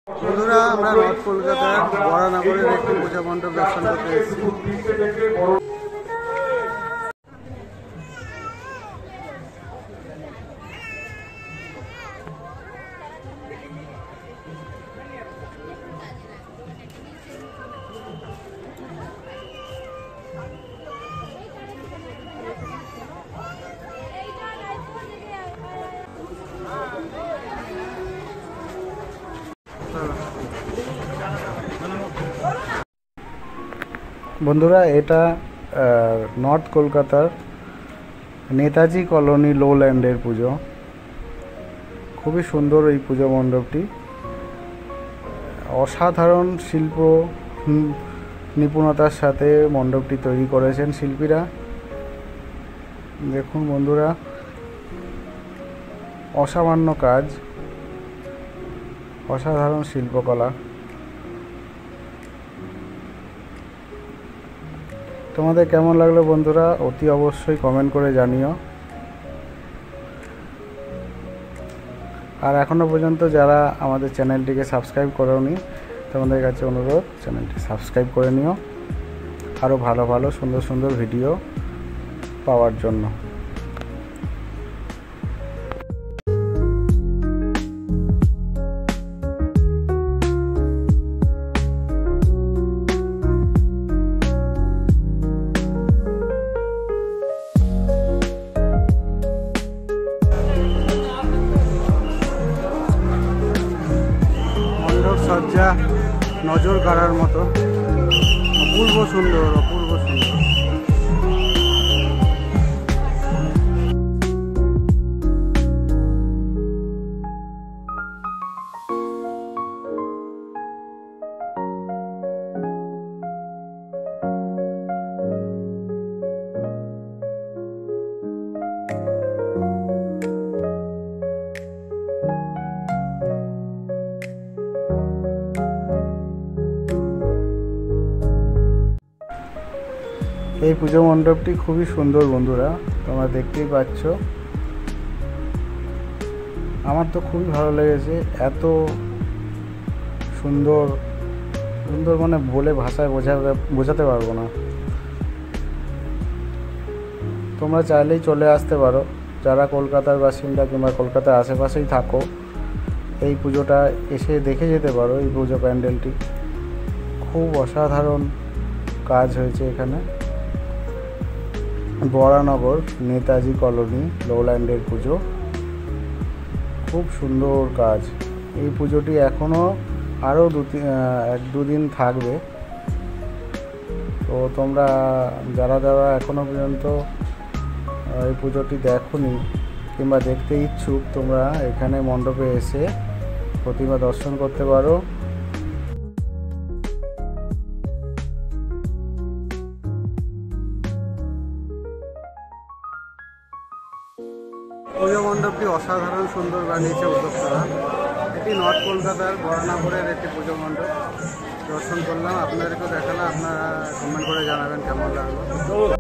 বন্ধুরা আমরা নর্থ কলকাতার বরানগরের একটি পূজা মণ্ডপ দর্শন করতে এসেছি। বন্ধুরা এটা নর্থ কলকাতার নেতাজি কলোনি লোল্যান্ডের পুজো। খুবই সুন্দর এই পুজো মণ্ডপটি, অসাধারণ শিল্প নিপুণতার সাথে মণ্ডপটি তৈরি করেছেন শিল্পীরা। দেখুন বন্ধুরা, অসামান্য কাজ, অসাধারণ শিল্পকলা। তোমাদের কেমন লাগলো বন্ধুরা অতি অবশ্যই কমেন্ট করে জানিও। আর এখনো পর্যন্ত যারা আমাদের চ্যানেলটিকে সাবস্ক্রাইব করেওনি তোমাদের কাছে অনুরোধ, চ্যানেলটি সাবস্ক্রাইব করে নিও আরও ভালো ভালো সুন্দর সুন্দর ভিডিও পাওয়ার জন্য। সজ্জা নজর কাড়ার মতো, অপূর্ব সুন্দর, অপূর্ব সুন্দর। এই পুজো মণ্ডপটি খুবই সুন্দর বন্ধুরা, তোমরা দেখতেই পাচ্ছ। আমার তো খুবই ভালো লেগেছে, এত সুন্দর সুন্দর মানে বলে ভাষায় বোঝাতে পারবো না। তোমরা চাইলেই চলে আসতে পারো, যারা কলকাতার বাসিন্দা কিংবা কলকাতার আশেপাশেই থাকো, এই পুজোটা এসে দেখে যেতে পারো। এই পুজো প্যান্ডেলটি খুব অসাধারণ কাজ হয়েছে এখানে। বরানগর নেতাজি কলোনি লোল্যান্ডের পুজো, খুব সুন্দর কাজ। এই পুজোটি এখনও আরও এক দুদিন থাকবে। তো তোমরা যারা যারা এখনও পর্যন্ত এই পুজোটি দেখোনি কিংবা দেখতে ইচ্ছুক, তোমরা এখানে মণ্ডপে এসে প্রতিমা দর্শন করতে পারো। পুজো মণ্ডপটি অসাধারণ সুন্দর বানিয়েছে উদ্যোক্তারা। এটি নর্থ কলকাতার বরানগরের একটি পুজো মণ্ডপ দর্শন করলাম, আপনাদেরকেও দেখালাম। আপনারা কমেন্ট করে জানাবেন কেমন লাগলো।